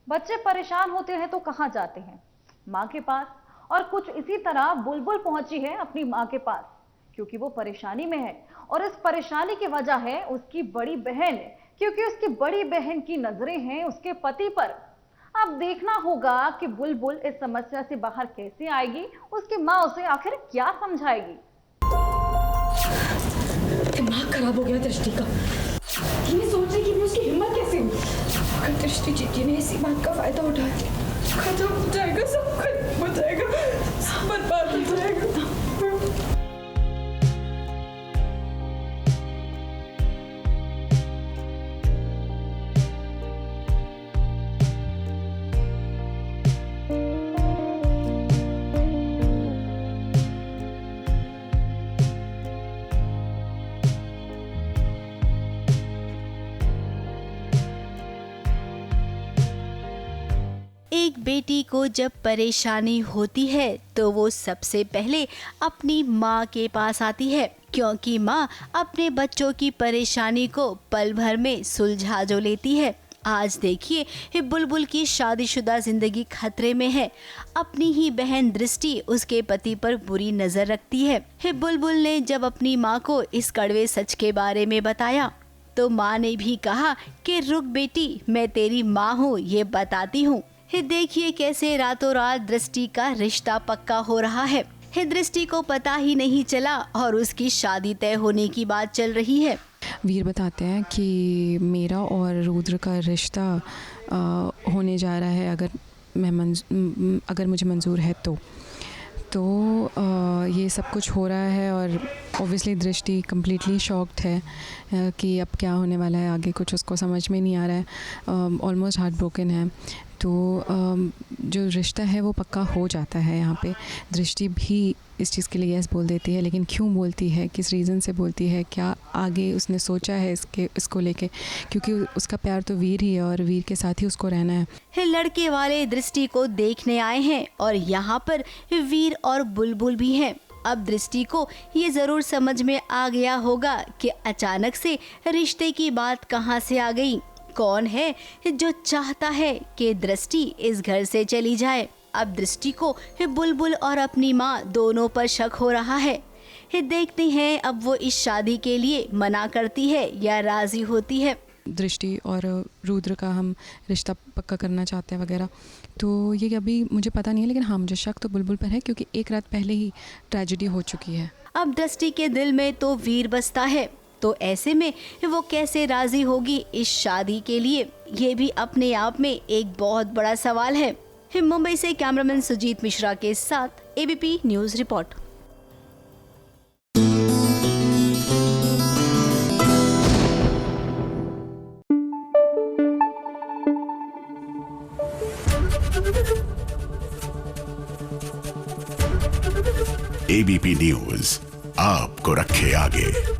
बच्चे परेशान होते हैं तो कहाँ जाते हैं? माँ के पास। और कुछ इसी तरह बुलबुल पहुंची है अपनी माँ के पास, क्योंकि वो परेशानी में है। और इस परेशानी की वजह है उसकी बड़ी बहन, क्योंकि उसकी बड़ी बहन की नजरें हैं उसके पति पर। अब देखना होगा कि बुलबुल इस समस्या से बाहर कैसे आएगी, उसकी माँ उसे आखिर क्या समझाएगी। दिमाग खराब हो गया दृष्टि का। ये सोच रही कि मैं उसकी हिम्मत कैसे हुई। अगर दृष्टि जीती ने इसी बात का फायदा उठा के खत्म हो जाएगा, सब खत्म हो जाएगा, सब बर्बाद हो जाएगा। एक बेटी को जब परेशानी होती है तो वो सबसे पहले अपनी माँ के पास आती है, क्योंकि माँ अपने बच्चों की परेशानी को पल भर में सुलझा जो लेती है। आज देखिए बुलबुल की शादीशुदा जिंदगी खतरे में है। अपनी ही बहन दृष्टि उसके पति पर बुरी नजर रखती है। बुलबुल ने जब अपनी माँ को इस कड़वे सच के बारे में बताया तो माँ ने भी कहा कि रुक बेटी, मैं तेरी माँ हूँ, ये बताती हूँ। देखिए कैसे रातों रात दृष्टि का रिश्ता पक्का हो रहा है। दृष्टि को पता ही नहीं चला और उसकी शादी तय होने की बात चल रही है। वीर बताते हैं कि मेरा और रुद्र का रिश्ता होने जा रहा है, अगर मुझे मंजूर है तो ये सब कुछ हो रहा है। और ऑब्वियसली दृष्टि कम्प्लीटली शॉक्ड है कि अब क्या होने वाला है आगे, कुछ उसको समझ में नहीं आ रहा है, ऑलमोस्ट हार्ट ब्रोकन है। तो जो रिश्ता है वो पक्का हो जाता है। यहाँ पे दृष्टि भी इस चीज़ के लिए यस बोल देती है, लेकिन क्यों बोलती है, किस रीज़न से बोलती है, क्या आगे उसने सोचा है इसको लेके, क्योंकि उसका प्यार तो वीर ही है और वीर के साथ ही उसको रहना है। लड़के वाले दृष्टि को देखने आए हैं और यहाँ पर वीर और बुलबुल भी हैं। अब दृष्टि को ये जरूर समझ में आ गया होगा कि अचानक से रिश्ते की बात कहाँ से आ गई। कौन है जो चाहता है कि दृष्टि इस घर से चली जाए। अब दृष्टि को बुलबुल और अपनी माँ दोनों पर शक हो रहा है। देखते हैं अब वो इस शादी के लिए मना करती है या राजी होती है। दृष्टि और रुद्र का हम रिश्ता पक्का करना चाहते हैं वगैरह, तो ये अभी मुझे पता नहीं है, लेकिन हाँ मुझे शक तो बुलबुल पर है, क्योंकि एक रात पहले ही ट्रेजेडी हो चुकी है। अब दृष्टि के दिल में तो वीर बसता है, तो ऐसे में वो कैसे राजी होगी इस शादी के लिए, ये भी अपने आप में एक बहुत बड़ा सवाल है। मुंबई से कैमरामैन सुजीत मिश्रा के साथ ABP news report. ABP news आपको रखे आगे।